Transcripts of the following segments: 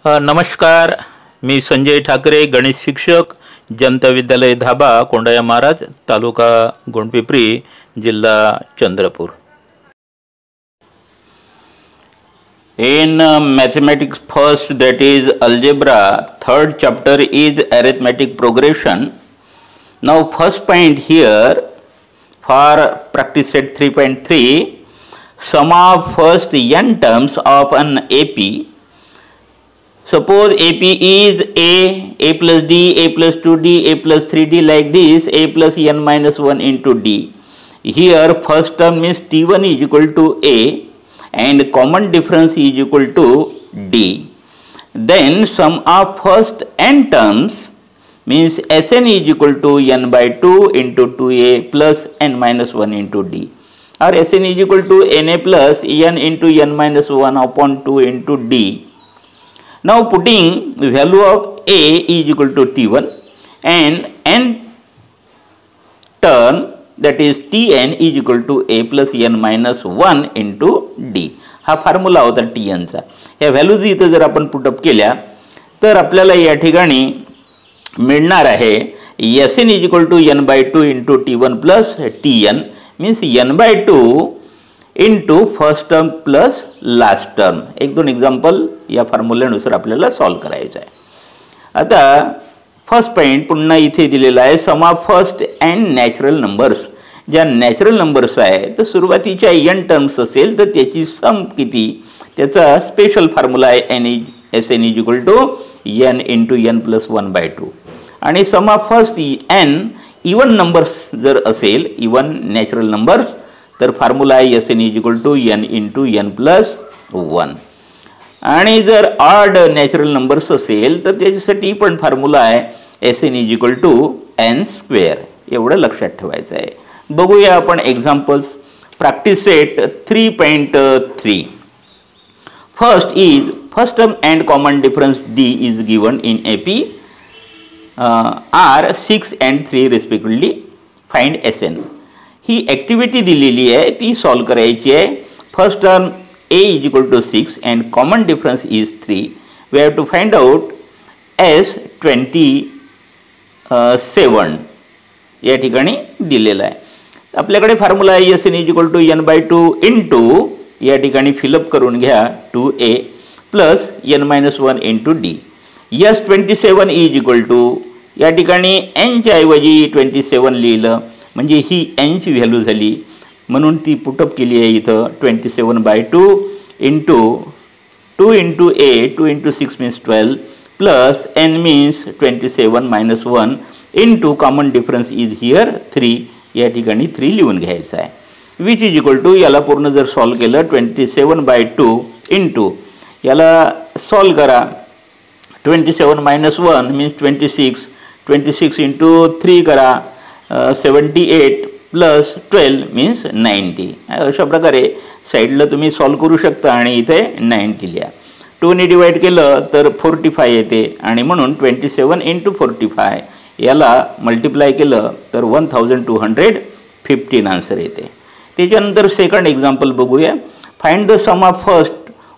नमस्कार, मी संजय ठाकरे, गणित शिक्षक, जनता विद्यालय धाबा, कोंडाया महाराज, तालुका गोंडपिंपरी, जिल्हा Chandrapur. In mathematics first, that is algebra, third chapter is arithmetic progression. Now first point here for practice set 3.3, sum of first n terms of an AP. Suppose AP is A plus D, A plus 2D, A plus 3D, like this, A plus n minus 1 into D. Here first term means T1 is equal to A and common difference is equal to D. Then sum of first n terms means Sn is equal to n by 2 into 2A plus n minus 1 into D. Or Sn is equal to Na plus n into n minus 1 upon 2 into D. Now putting the value of A is equal to T1 and n term, that is Tn is equal to A plus n minus 1 into D. हा formula होता Tn चा. ह्या values इथे जर आपण put up केल्या तर आपल्याला या ठिकाणी मिळणार आहे Sn is equal to n by 2 into T1 plus Tn means n by 2 into first term plus last term. एक दोन एक्झाम्पल या फॉर्म्युल्यानुसार आपल्याला सॉल्व करायचं आहे. आता फर्स्ट पॉइंट पुन्हा इथे दिलेला आहे, sum of first and natural numbers. ज्या नॅचरल नंबर्स आहे तर सुरुवातीच्या n टर्म्स असेल तर त्याची सम किती, त्याचा स्पेशल फॉर्म्युला आहे Sn is equal to n into n plus 1 by 2. आणि sum of first n even numbers जर असेल, इवन नॅचरल नंबर्स, तर फॉर्म्युला आहे Sn is equal to n into n plus 1. आणि जर ऑड नॅचरल नंबर्स असेल तर त्याच्यासाठी पण फॉर्म्युला आहे Sn is equal to n square. एवढं लक्षात ठेवायचं आहे. बघूया आपण examples. Practice set 3.3. First term and common difference D is given in AP are 6 and 3 respectively. Find Sn. He activity दिलेली आहे, ती सॉल्व करायची आहे. First term A is equal to 6 and common difference is 3. We have to find out S27 या ठिकाणी दिलेला आहे. आपल्याकडे फॉर्म्युला आहे Sn is equal to n by 2 into या ठिकाणी फिलअप करून घ्या 2A plus n minus 1 into D. S27 is equal to या ठिकाणी n च्या ऐवजी 27 लिहिलं म्हणजे ही n ची व्हॅल्यू झाली म्हणून ती पुटअप केली आहे इथं 27 by 2 into 2 into A, 2 into 6 means 12 plus n means 27 minus 1 into common difference is here 3. या ठिकाणी 3 लिहून घ्यायचं आहे. विच इज इक्वल टू, याला पूर्ण जर सॉल्व केलं 27 by 2 into याला सॉल्व करा 27 minus 1 means 26, 26 into 3 करा 78 plus 12 means 90. अशा प्रकारे साईडला तुम्ही सॉल्व करू शकता आणि इथे 90 लिहा. 2 ने डिवाइड केलं तर 45 येते आणि म्हणून 27 into 45 याला मल्टिप्लाय केलं तर 1215 आन्सर येते. त्याच्यानंतर सेकंड एक्झाम्पल बघूया. Find the sum of first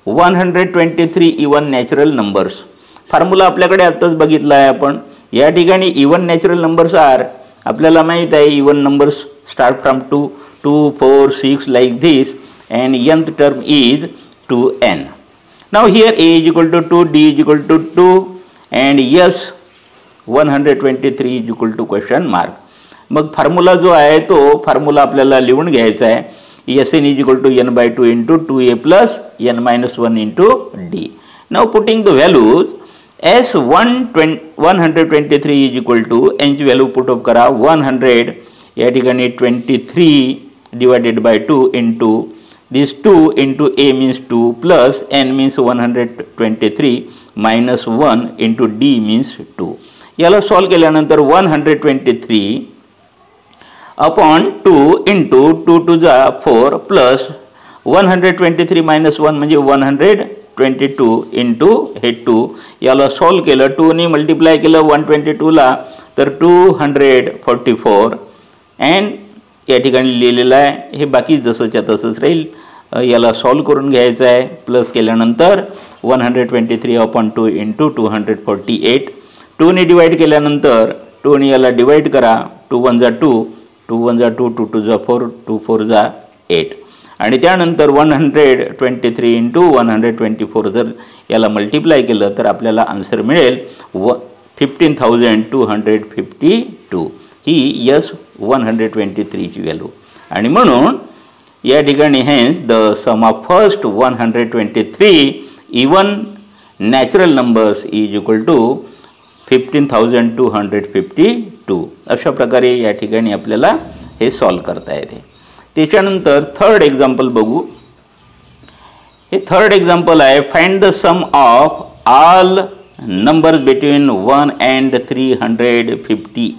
123 even natural numbers. Formula आपल्याकडे आत्ताच बघितला आहे आपण. या ठिकाणी इवन नॅचरल नंबर्स आर, आपल्याला माहीत आहे even numbers start from 2, 2, 4, 6 like this and nth term is 2n. Now here A is equal to 2, D is equal to 2 and yes 123 is equal to question mark. मग formula जो आहे तो formula आपल्याला लिहून घ्यायचा आहे Sn is equal to n by 2 into 2A plus n minus 1 into D. Now putting the values S123 is equal to n ची value put up करा 100 या ठिकाणी 23 divided by 2 into this 2 into A means 2 plus n means 123 minus 1 into D means 2. याला solve केल्यानंतर 123 upon 2 into 2 to the 4 plus 123 minus 1 म्हणजे 122 into हे 2. याला solve केलं 2 ने मल्टिप्लाय केलं 122 ला तर 244 and या ठिकाणी लिहिलेलं आहे. हे बाकी जसंच्या तसंच राहील. याला सॉल्व करून घ्यायचं आहे. प्लस केल्यानंतर 123/2 इंटू 248. 2ने डिवाईड केल्यानंतर 2ने याला डिवाईड करा. 2 1 जा 2, 2 1 जा 2, 2 2 जा 4, 2 4 जा 8. आणि त्यानंतर 123 इंटू 124 जर याला मल्टिप्लाय केलं तर आपल्याला आन्सर मिळेल 15,252. ही S123 ची व्हॅल्यू. आणि म्हणून या ठिकाणी hence the sum of first 123 even natural numbers is equal to 15,252. अशा प्रकारे या ठिकाणी आपल्याला हे सॉल्व करता येते. त्याच्यानंतर थर्ड एक्झाम्पल बघू. हे थर्ड एक्झाम्पल आहे find the sum of all numbers between 1 and 350.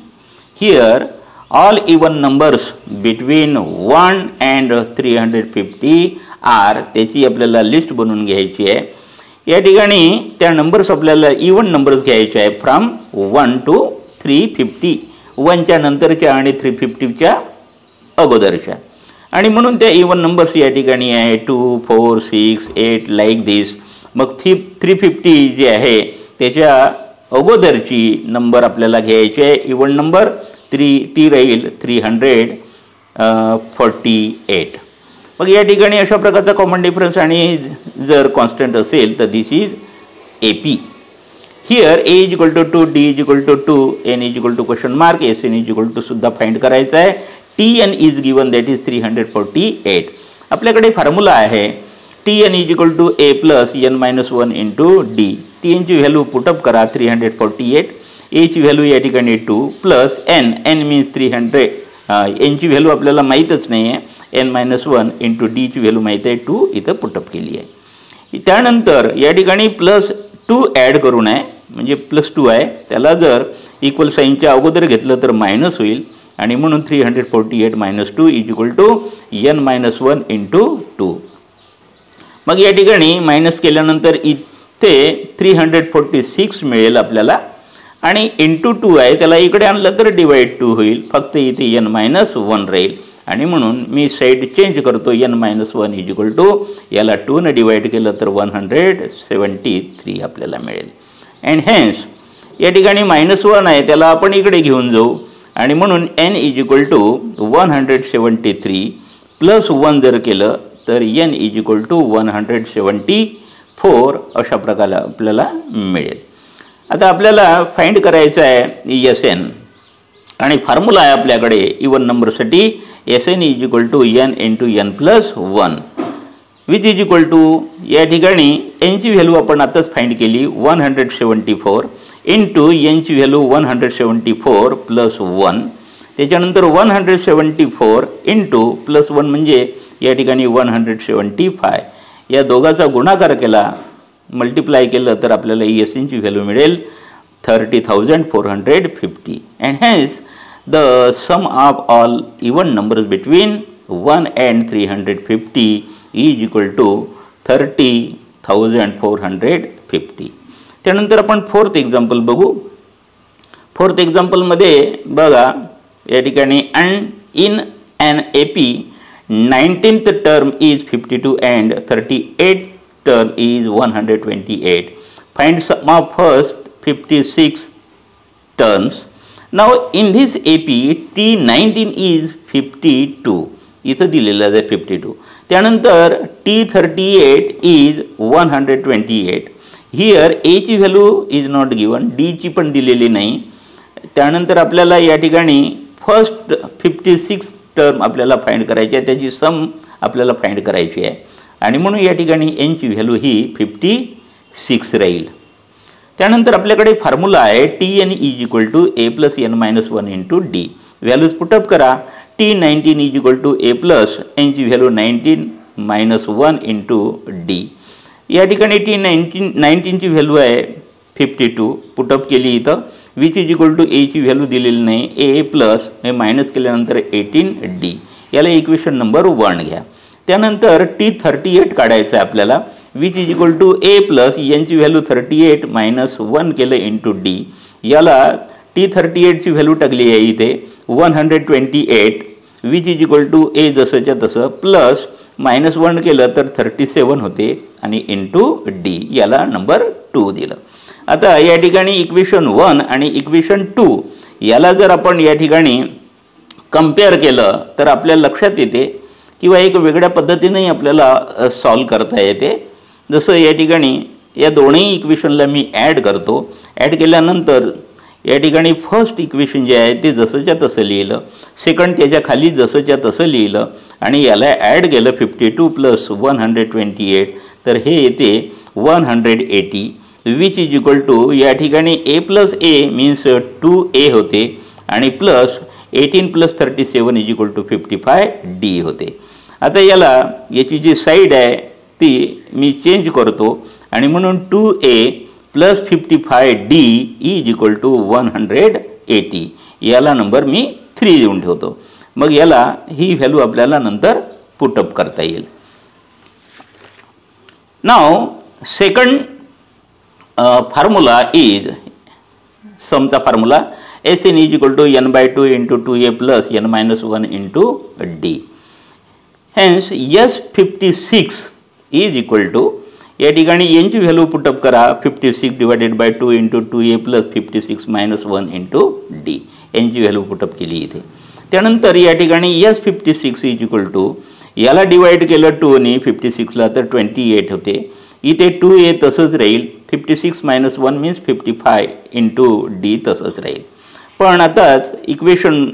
Here all even numbers between 1 and 350 are. त्याची आपल्याला लिस्ट बनवून घ्यायची आहे. या ठिकाणी त्या नंबर्स आपल्याला इवन नंबर्स घ्यायचे आहे फ्रॉम 1 to 350. 1च्या नंतरच्या आणि 350च्या अगोदरच्या. आणि म्हणून त्या इवन नंबर्स या ठिकाणी आहे 2 4 6 8 लाईक दिस. मग 350 जे आहे त्याच्या अगोदरची नंबर आपल्याला घ्यायची आहे इवन नंबर. ती राहील 348. मग या ठिकाणी अशा प्रकारचा कॉमन डिफरन्स आणि जर कॉन्स्टंट असेल तर this is AP. Here A is equal to 2, D is equal to 2, N is equal to question mark, SN is equal to सुद्धा फाइंड करायचा आहे. TN is given that is 348. आपल्याकडे formula आहे TN is equal to A plus N-1 into D. TNची value put up करा 348. A ची value या ठिकाणी 2 प्लस N मीन्स 300. N ची व्हॅल्यू आपल्याला माहीतच नाही आहे. N-1 इंटू D ची व्हॅल्यू माहीत आहे 2, इथं पुटअप केली आहे. त्यानंतर या ठिकाणी प्लस 2 ॲड करून आहे म्हणजे प्लस 2 आहे. त्याला जर इक्वल साईनच्या अगोदर घेतलं तर मायनस होईल. आणि म्हणून 348 minus 2 is equal to N-1 into 2. मग या ठिकाणी मायनस केल्यानंतर इथे 346 मिळेल आपल्याला. आणि इंटू 2 आहे त्याला इकडे आणलं तर डिवाइड 2 होईल. फक्त इथे N-1 राहील. आणि म्हणून मी साईड चेंज करतो. N-1 इज इक्वल टू याला 2ने डिवाइड केलं तर 173 आपल्याला मिळेल. अँड हेन्स या ठिकाणी -1 आहे त्याला आपण इकडे घेऊन जाऊ. आणि म्हणून N is equal to 173 plus 1 जर केलं तर N इज इक्वल टू 174 अशा प्रकारे आपल्याला मिळेल. आता आपल्याला फाइंड करायचं आहे SN. आणि फॉर्म्युला आहे आपल्याकडे इवन नंबरसाठी SN is equal to N into N plus 1 which is equal to या ठिकाणी N ची व्हॅल्यू आपण आताच फाइंड केली 174 इंटू N ची व्हॅल्यू 174 प्लस 1. त्याच्यानंतर 174 इंटू प्लस 1 म्हणजे या ठिकाणी 175. या दोघाचा गुणाकार केला मल्टिप्लाय केलं तर आपल्याला SN ची व्हॅल्यू मिळेल 30,450. And hence the sum of all even numbers between 1 and 350 is equal to 30,450. त्यानंतर आपण फोर्थ एक्झाम्पल बघू. फोर्थ एक्झाम्पलमध्ये बघा या ठिकाणी in an AP 19th term is 52 and 38th term is 128. Find sum of first 56 terms. Now in this AP T19 is 52. इथं दिलेलं आहे 52. त्यानंतर T38 is 128. Here A ची value is not given, D ची पण दिलेली नाही. त्यानंतर आपल्याला या ठिकाणी फर्स्ट 56 टर्म आपल्याला फाइंड करायची आहे. त्याची सम आपल्याला फाइंड करायची आहे. आणि म्हणून या ठिकाणी N ची व्हॅल्यू ही 56 राहील. त्यानंतर आपल्याकडे फॉर्म्युला आहे TN is equal to A plus N-1 into D. Values put up करा. T19 is equal to A plus N ची व्हॅल्यू 19-1 इंटू D. या ठिकाणी T19 ची व्हॅल्यू आहे 52 पुटअप केली इथं. Which is equal to A ची व्हॅल्यू दिलेली नाही. A प्लस हे मायनस केल्यानंतर 18D. याला इक्वेशन नंबर 1 घ्या. त्यानंतर T38 काढायचं आहे आपल्याला. Which is equal to A plus N ची व्हॅल्यू 38 मायनस 1 केलं इंटू D. याला T38 ची व्हॅल्यू टाकली आहे इथे 128 विच इज इक्वल टू ए जसंच्या तसं प्लस -1 केलं तर 37 होते आणि इंटू डी, याला नंबर 2 दिलं. आता या ठिकाणी इक्वेशन 1 आणि इक्वेशन 2 याला जर आपण या ठिकाणी कंपेअर केलं तर आपल्या लक्षात येते किंवा एक वेगळ्या पद्धतीनेही आपल्याला सॉल्व करता येते. जसं या ठिकाणी या दोन्ही इक्वेशनला मी ॲड करतो. ॲड केल्यानंतर या ठिकाणी फर्स्ट इक्वेशन जे आहे ते जसंच्या तसं लिहिलं, सेकंड त्याच्या खाली जसंच्या तसं लिहिलं आणि याला ॲड केलं 52 + 128, तर हे येते 180 विच इज इक्वल टू या ठिकाणी a + a मीन्स 2a होते आणि plus 18 + 37 is equal to 55d होते. आता याची जी साईड आहे ती मी चेंज करतो आणि म्हणून 2a + 55d is equal to 180, याला नंबर मी 3 देऊन ठेवतो. मग याला ही व्हॅल्यू आपल्याला नंतर पुटअप करता येईल. नाव सेकंड फॉर्म्युला इज समचा formula Sn is equal to n/2 × 2a + n - 1 × d. Hence S56 is equal to या ठिकाणी यांची व्हॅल्यू पुटअप करा 56 / 2 × 2a + 56 - 1 × d, यांची व्हॅल्यू पुटअप केली इथे. त्यानंतर या ठिकाणी S56 इज इक्वल टू याला डिवाइड केलं 2 ने 56ला तर 28 होते. इथे 2a तसंच राहील, 56 - 1 मीन्स 55 × d तसंच राहील. पण आताच इक्वेशन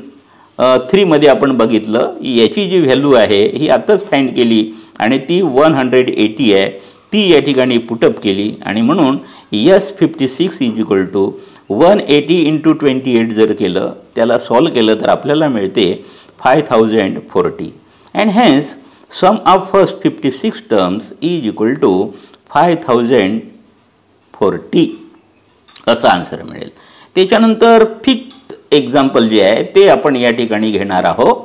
3 मध्ये आपण बघितलं याची जी व्हॅल्यू आहे ही आताच फाइंड केली आणि ती 180 आहे, ती या ठिकाणी पुटअप केली आणि म्हणून S56 इज इक्वल टू 180 × 28 जर केलं त्याला सॉल्व केलं तर आपल्याला मिळते 5040 and hence sum of first 56 terms is equal to 5040 असा आन्सर मिळेल. त्याच्यानंतर फिफ्थ एक्झाम्पल जे आहे ते आपण या ठिकाणी घेणार आहोत.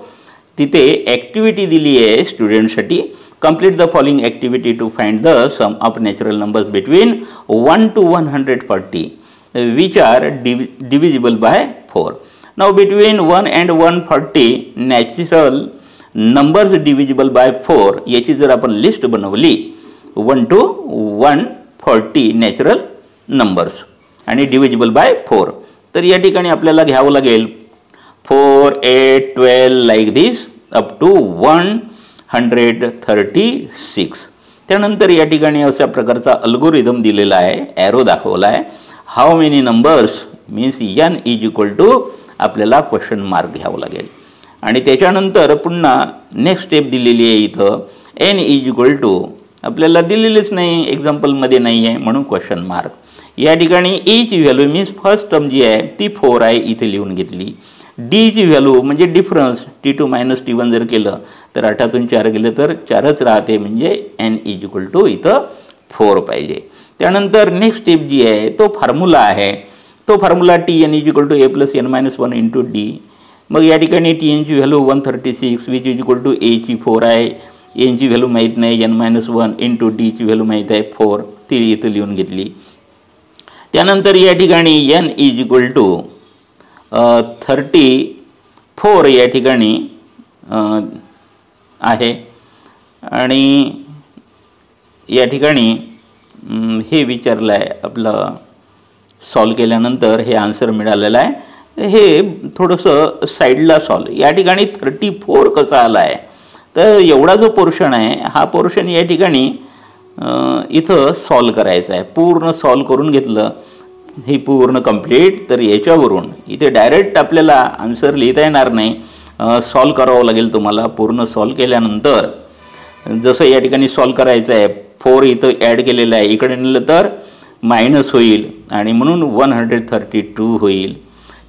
तिथे ॲक्टिव्हिटी दिली आहे स्टुडंटसाठी. Complete the following activity to find the sum of natural numbers between 1 to 140 which are divisible by 4. Now between 1 and 140 natural numbers divisible by 4 याची जर आपण लिस्ट बनवली 1 to 140 नॅचरल नंबर्स आणि डिव्हिजिबल बाय 4, तर या ठिकाणी आपल्याला घ्यावं लागेल 4, 8, 12 लाईक दिस अप टू 136. त्यानंतर या ठिकाणी अशा प्रकारचा अल्गोरिदम दिलेला आहे, ॲरो दाखवला आहे. How many numbers means n is equal to आपल्याला क्वेश्चन मार्क घ्यावं लागेल आणि त्याच्यानंतर पुन्हा नेक्स्ट स्टेप दिलेली आहे इथं n इज इक्वल टू आपल्याला दिलेलीच नाही, एक्झाम्पलमध्ये नाही आहे म्हणून क्वेश्चन मार्क. या ठिकाणी ची व्हॅल्यू मीन्स फर्स्ट टर्म जी आहे ती 4 आहे, इथे लिहून घेतली. ची व्हॅल्यू म्हणजे डिफरन्स t2 - t1 जर केलं तर 8तून 4 गेलं तर 4च राहते, म्हणजे n इज इक्वल टू इथं 4 पाहिजे. त्यानंतर नेक्स्ट स्टेप जी आहे तो फॉर्म्युला आहे, तो formula Tn is equal to a + n - 1 × d. मग या ठिकाणी Tnची value 136 which is equal to ची 4 आहे, nची व्हॅल्यू माहीत नाही, n - 1 × d ची व्हॅल्यू माहीत आहे 4, ती इथं लिहून घेतली. त्यानंतर या ठिकाणी n इज इक्वल टू 34 या ठिकाणी आहे आणि या ठिकाणी हे विचारलं आहे आपलं सॉल्व केल्यानंतर हे आन्सर मिळालेलं आहे. हे थोडंसं साईडला सॉल्व. या ठिकाणी 34 कसा आला आहे तर एवढा जो पोर्शन आहे हा पोर्शन या ठिकाणी इथं सॉल्व करायचं आहे. पूर्ण सॉल्व करून घेतलं हे पूर्ण कंप्लीट, तर याच्यावरून इथे डायरेक्ट आपल्याला आन्सर लिहिता येणार नाही, सॉल्व करावं लागेल तुम्हाला. पूर्ण सॉल्व केल्यानंतर जसं या ठिकाणी सॉल्व करायचं आहे 4 इथं ॲड केलेलं आहे, इकडे नेलं तर मायनस होईल आणि म्हणून 132 होईल.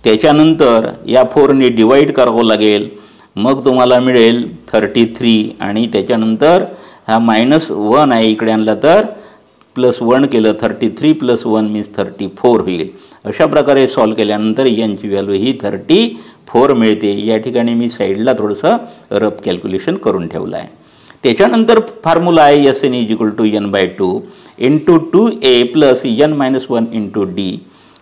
त्याच्यानंतर या 4ने डिवाईड करावं लागेल, मग तुम्हाला मिळेल 33 आणि त्याच्यानंतर हा -1 आहे इकडे आणला तर +1 केलं 33 + 1 मीन्स 34 होईल. अशा प्रकारे सॉल्व केल्यानंतर यांची व्हॅल्यू ही 34 मिळते. या ठिकाणी मी साईडला थोडंसं रफ कॅल्क्युलेशन करून ठेवलं आहे. त्याच्यानंतर फॉर्म्युला आहे Sn is equal to n/2 × 2a + n - 1 × d.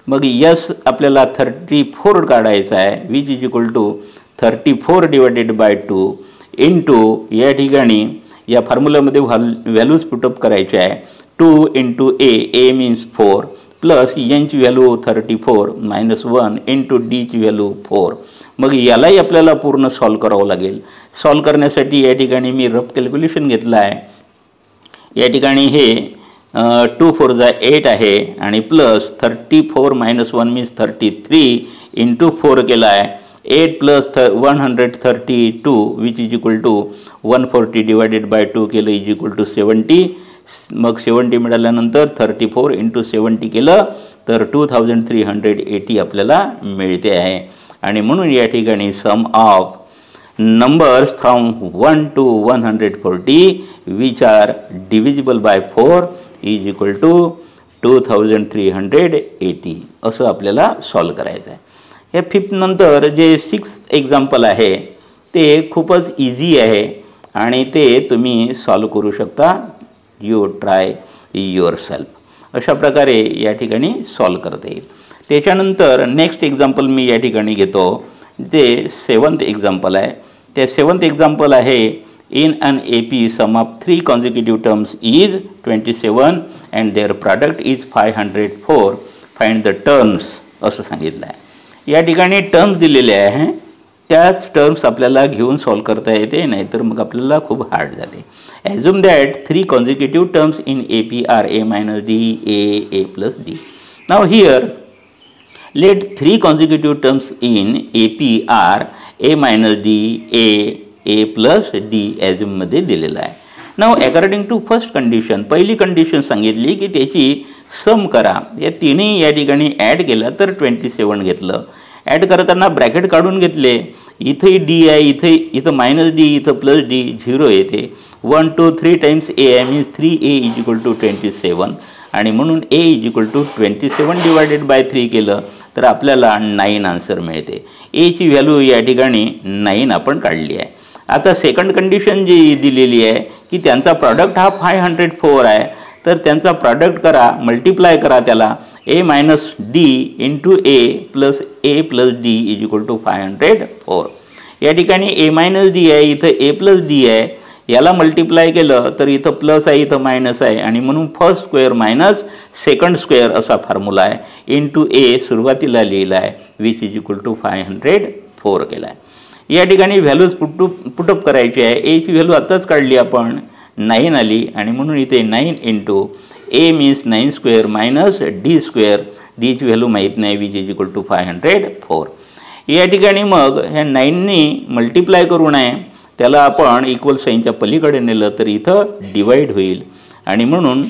मग S आपल्याला 34 काढायचा आहे which is equal to 34 divided by 2 into या ठिकाणी या फॉर्म्युलामध्ये व्हॅल्यूज पुटअप करायचे आहे. 2 इंटू ए मीन्स 4 प्लस एनची व्हॅल्यू 34 मायनस 1 इंटू डीची व्हॅल्यू 4. मग यालाही आपल्याला पूर्ण सॉल्व करावं लागेल. सॉल्व करण्यासाठी या ठिकाणी मी रफ कॅल्क्युलेशन घेतलं आहे. या ठिकाणी हे 2 4 जा 8 आहे आणि प्लस 34 मायनस 1 मीन्स 33 इंटू 4 केला आहे. 8 plus 132 which is equal to 140 divided by 2 केलं इज इक्वल टू 70. मग 70 मिळाल्यानंतर 34 इंटू 70 केलं तर 2380 आपल्याला मिळते आहे. आणि म्हणून या ठिकाणी सम of numbers from 1 to 140 which are divisible by 4 is equal to 2380 असं आपल्याला सॉल्व करायचं आहे. या फिफ्थ नंतर जे 6 एक्झाम्पल आहे ते खूपच इझी आहे आणि ते तुम्ही सॉल्व करू शकता. You try your self. अशा प्रकारे या ठिकाणी सॉल्व करता येईल. त्याच्यानंतर नेक्स्ट एक्झाम्पल मी या ठिकाणी घेतो ते 7th एक्झाम्पल आहे. ते 7th एक्झाम्पल आहे in an AP sum of 3 consecutive terms is 27 and their product is 504. Find the terms असं सांगितलं आहे. या ठिकाणी टर्म्स दिलेले आहे. त्याच टर्म्स आपल्याला घेऊन सॉल्व करता येते, नाहीतर मग आपल्याला खूप हार्ड जाते. Assume that 3 consecutive terms in AP are A minus D, A plus D. Now here let 3 consecutive terms in AP are A minus D, A plus D assume मध्ये दिलेला आहे. नाव अकॉर्डिंग टू फर्स्ट कंडिशन, पहिली condition सांगितली की त्याची सम करा. या तिन्ही या ठिकाणी ॲड केलं तर 27 घेतलं. ॲड करताना ब्रॅकेट काढून घेतले. इथंही डी आहे, इथं मायनस डी, इथं प्लस डी, 0 येते. 1 2 3 टाइम्स ए आहे means 3A is equal to 27 आणि म्हणून A is equal to 27 divided by 3 केलं तर आपल्याला 9 आन्सर मिळते. एची व्हॅल्यू या ठिकाणी 9 आपण काढली आहे. आता सेकंड कंडिशन जी दिलेली आहे की त्यांचा प्रॉडक्ट हा 504 आहे, तर त्यांचा प्रॉडक्ट करा, मल्टिप्लाय करा त्याला A minus d into A plus d is equal to 504. या ठिकाणी A मायनस डी आहे, इथं A प्लस डी आहे. याला मल्टिप्लाय केलं तर इथं प्लस आहे, इथं मायनस आहे आणि म्हणून first square minus second square असा फॉर्म्युला आहे. इंटू A सुरुवातीला लिहिला आहे विच इज इक्वल टू 504 केला आहे. या ठिकाणी व्हॅल्यूज पुटअप करायची आहे. एची व्हॅल्यू आत्ताच काढली आपण, 9 आली आणि म्हणून इथे 9 into A means 9 square minus d square, डीची व्हॅल्यू माहीत नाही विच इज इक्वल टू 504. या ठिकाणी मग ह्या 9नी मल्टिप्लाय करू नये, त्याला आपण इक्वल साईनच्या पलीकडे नेलं तर इथं डिवाईड होईल आणि म्हणून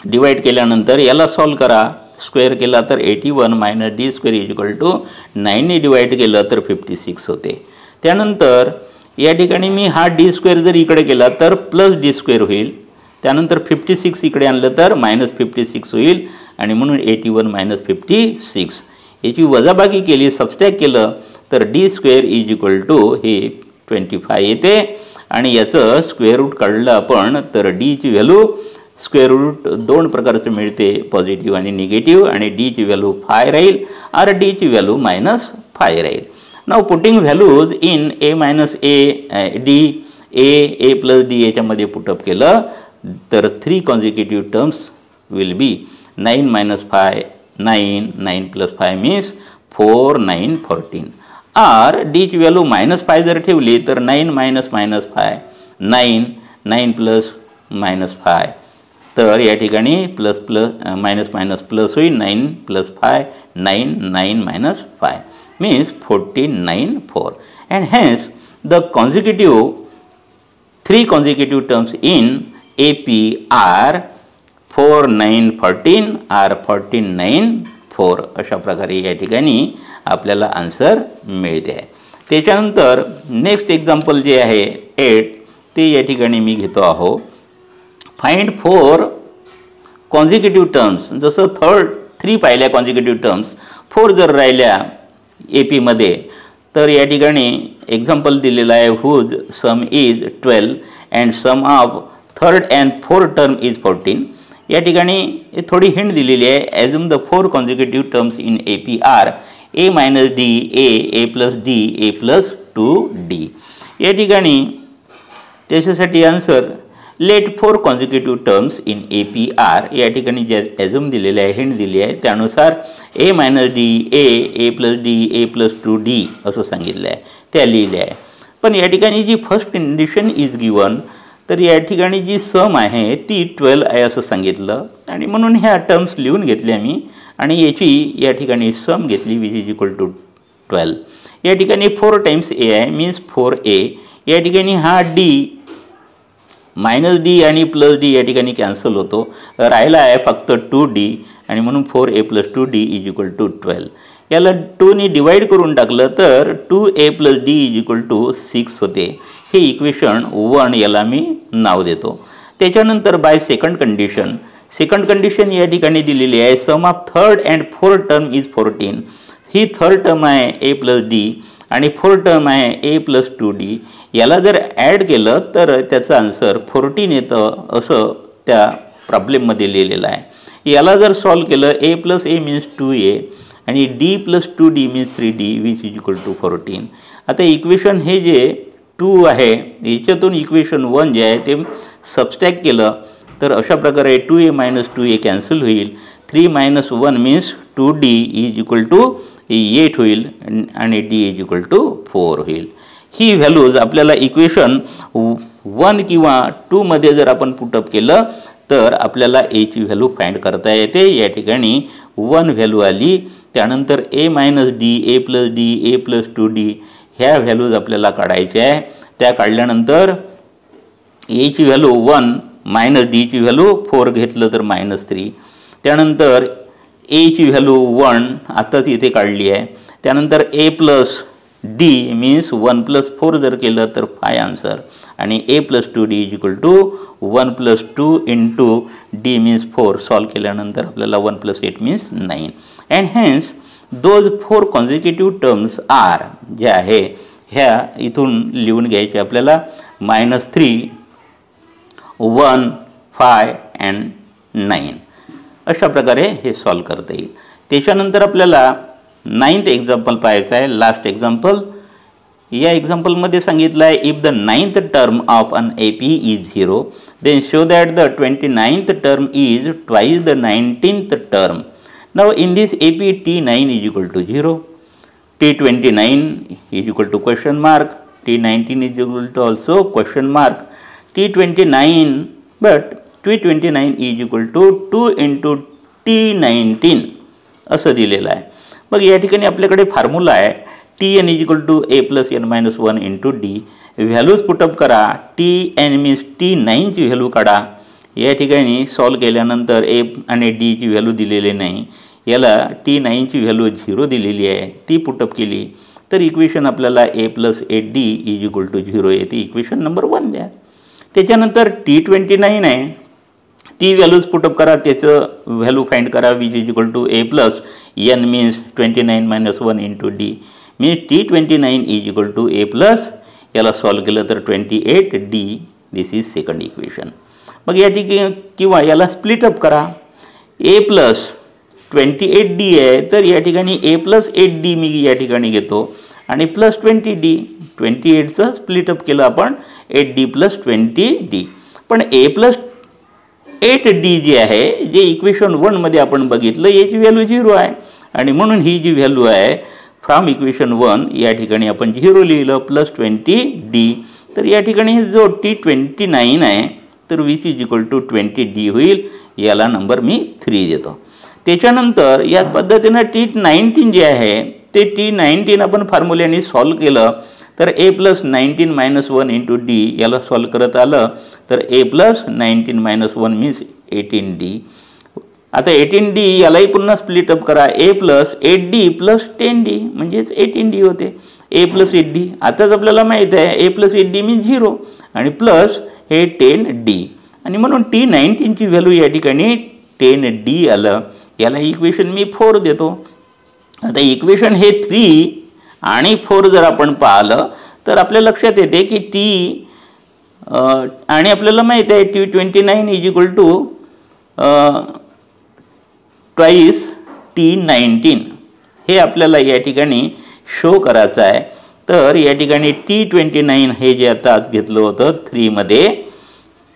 डिवाईड केल्यानंतर याला सॉल्व करा. स्क्वेअर केला तर 81 minus d square is equal to 9नी डिवाईड केलं तर 56 होते. त्यानंतर या ठिकाणी मी हा डी स्क्वेअर जर इकडे केला तर प्लस डी स्क्वेअर होईल. त्यानंतर 56 इकडे आणलं तर मायनस 56 होईल आणि म्हणून 81 मायनस 56 याची वजाबाकी केली, सबस्ट्रॅक्ट केलं तर d square is equal to हे 25 येते आणि याचं स्क्वेअर रूट काढलं आपण तर डीची व्हॅल्यू स्क्वेअर रूट 2 प्रकारचं मिळते, पॉझिटिव्ह आणि निगेटिव्ह, आणि डीची व्हॅल्यू 5 राहील और डीची व्हॅल्यू -5 राहील. Now putting values in A minus d a plus d याच्यामध्ये पुटअप केलं तर 3 consecutive terms will be 9 minus 5 9, 9 plus 5 means 4 9 14. R डीची value -5 जर ठेवली तर 9 minus -5 9, 9 plus -5, तर या ठिकाणी plus plus minus minus plus होईल. 9 plus 5 9, 9 minus 5 means 49 4 and hence the consecutive 3 consecutive terms in AP are 4 9 14 or 14 9 4. अशा प्रकारे या ठिकाणी आपल्याला आन्सर मिळते आहे. त्याच्यानंतर नेक्स्ट एक्झाम्पल जे आहे 8 ते या ठिकाणी मी घेतो आहो. Find 4 consecutive terms. जसं 3 पाहिल्या consecutive टर्म्स, 4 जर राहिल्या AP मध्ये तर या ठिकाणी एक्झाम्पल दिलेलं आहे whose sum is 12 and sum of third and fourth term is 14. या ठिकाणी थोडी हिंट दिलेली आहे. Assume the 4 consecutive terms in AP are a minus d a plus d a plus 2d. या ठिकाणी त्याच्यासाठी answer let 4 consecutive terms in APR. या ठिकाणी जे ॲझ्युम दिलेले आहे, हिंट दिली आहे, त्यानुसार a minus d a plus d a plus 2d असं सांगितलं आहे, त्या लिहिले आहे. पण या ठिकाणी जी फर्स्ट कंडिशन इज गिवन, तर या ठिकाणी जी सम आहे ती 12 आहे असं सांगितलं आणि म्हणून ह्या टर्म्स लिहून घेतल्या मी आणि याची या ठिकाणी सम घेतली विच इज इक्वल टू 12. या ठिकाणी 4 टाइम्स ए आहे मीन्स 4a. या ठिकाणी हा डी मायनस डी आणि प्लस डी या ठिकाणी कॅन्सल होतो, राहिला आहे फक्त 2d आणि म्हणून 4a plus 2d is equal to 12. याला 2ने डिवाइड करून टाकलं तर 2a plus d is equal to 6 होते. हे इक्वेशन 1 याला मी नाव देतो. त्याच्यानंतर बाय सेकंड कंडिशन या ठिकाणी दिलेली आहे sum of third and fourth term is 14. ही थर्ड टर्म आहे a प्लस डी आणि फोर्थ टर्म आहे a प्लस 2d. याला जर ॲड केलं तर त्याचं आन्सर 14 येतं असं त्या प्रॉब्लेममध्ये लिहिलेलं आहे. याला जर सॉल्व केलं a plus a means 2a आणि d plus 2d means 3d which is equal to 14. आता इक्वेशन हे जे 2 आहे याच्यातून इक्वेशन 1 जे आहे ते सबस्ट्रॅक्ट केलं तर अशा प्रकारे 2a मायनस 2a कॅन्सल होईल. 3 minus 1 means 2d is equal to 8 होईल आणि d इज इक्वल टू 4 होईल. ही व्हॅल्यूज आपल्याला इक्वेशन 1 किंवा 2 मध्ये जर आपण पुटअप केलं तर आपल्याला a ची व्हॅल्यू फाइंड करता येते. या ठिकाणी 1 व्हॅल्यू आली, त्यानंतर a minus d a plus d a plus 2d ह्या व्हॅल्यूज आपल्याला काढायच्या आहे. त्या काढल्यानंतर a ची व्हॅल्यू 1 मायनस डी ची व्हॅल्यू 4 घेतलं तर -3. त्यानंतर a ची व्हॅल्यू 1 आताच इथे काढली आहे. त्यानंतर a plus d means 1 plus 4 जर केलं तर 5 आन्सर आणि a plus 2d is equal to 1 plus 2 into d means 4. Solve केल्यानंतर आपल्याला 1 plus 8 means 9 and hence those 4 consecutive terms are ज्या आहे ह्या इथून लिहून घ्यायचे आपल्याला -3 1 5 अँड 9. अशा प्रकारे हे सॉल्व करता येईल. त्याच्यानंतर आपल्याला 9th एक्झाम्पल पाहायचं आहे, लास्ट एक्झाम्पल. या एक्झाम्पलमध्ये सांगितलं आहे if the 9th term of an AP is 0 then show that the 29th term is twice the 19th term. Now in this AP T9 is equal to 0, T29 is equal to question mark, T19 is equal to also question mark, T29 but T29 is equal to 2 into T19 असं दिलेलं आहे. मग या ठिकाणी आपल्याकडे formula आहे Tn is equal to a plus n minus 1 into d. Values put up करा. Tn means T9 ची व्हॅल्यू काढा. या ठिकाणी सॉल्व केल्यानंतर a आणि d ची व्हॅल्यू दिलेली नाही, याला T9 ची व्हॅल्यू 0 दिलेली आहे, ती पुटअप केली तर इक्वेशन आपल्याला a plus 8d is equal to 0 येते. इक्वेशन नंबर 1 द्या. त्याच्यानंतर T29 आहे, ती व्हॅल्यूज पुटअप करा, त्याचं व्हॅल्यू फाइंड करा which is equal to a plus n means 29 minus 1 into d means T29 is equal to a plus, याला solve केलं तर 28d. This is second equation. मग या ठिकाणी किंवा याला स्प्लिट अप करा. a प्लस 28d आहे तर या ठिकाणी a प्लस 8d मी या ठिकाणी घेतो आणि प्लस 20d. 28चं स्प्लिट अप केलं आपण 8d प्लस 20d. पण a प्लस 8d जे आहे जे इक्वेशन 1 मध्ये आपण बघितलं याची व्हॅल्यू 0 आहे आणि म्हणून ही जी व्हॅल्यू आहे फ्रॉम इक्वेशन 1 या ठिकाणी आपण 0 लिहिलं प्लस 20d. तर या ठिकाणी जो T29 आहे तर which is equal to 20d होईल. याला नंबर मी 3 देतो. त्याच्यानंतर या पद्धतीनं T19 जे आहे ते T19 आपण फॉर्म्युल्याने सॉल्व केलं तर a plus 19 minus 1 into d याला सॉल्व करत आलं तर a plus 19 minus 1 means 18d. आता 18d यालाही पुन्हा स्प्लिट अप करा. a plus 8d plus 10d म्हणजेच 18d होते. a प्लस 8d आताच आपल्याला माहीत आहे a प्लस 8d मीन्स 0 आणि प्लस हे 10d आणि म्हणून T19 ची व्हॅल्यू या ठिकाणी 10d आलं. याला इक्वेशन मी 4 देतो. आता इक्वेशन हे 3 आणि 4 जर आपण पाहिलं तर आपल्या लक्षात येते की आणि आपल्याला माहीत आहे T29 is equal to twice T19. हे आपल्याला या ठिकाणी शो करायचं आहे. तर या ठिकाणी T29 हे जे आता आज घेतलं होतं 3 मध्ये,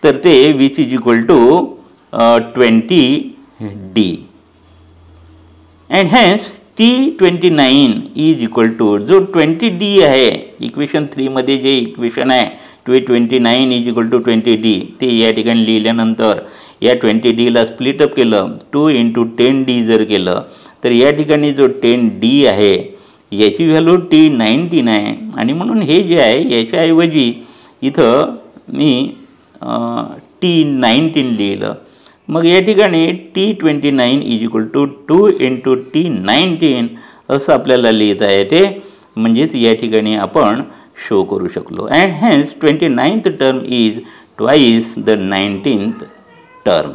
तर ते which is equal to 20D and hence T29 is equal to जो 20D आहे इक्वेशन 3 मध्ये जे इक्वेशन आहे 29 इज इक्वल टू 20D ते या ठिकाणी लिहिल्यानंतर या 20Dला स्प्लिटअप केलं 2 × 10D जर केलं तर या ठिकाणी जो 10D आहे याची व्हॅल्यू T19 आहे. आणि म्हणून हे जे आहे याच्याऐवजी इथं मी T19 लिहिलं. मग या ठिकाणी T29 is equal to 2 × T19 असं आपल्याला लिहिता येते. म्हणजेच या ठिकाणी आपण शो करू शकलो. And hence 29th term is twice the 19th term.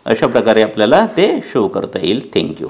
अशा प्रकारे आपल्याला ते शो करता येईल. थँक्यू.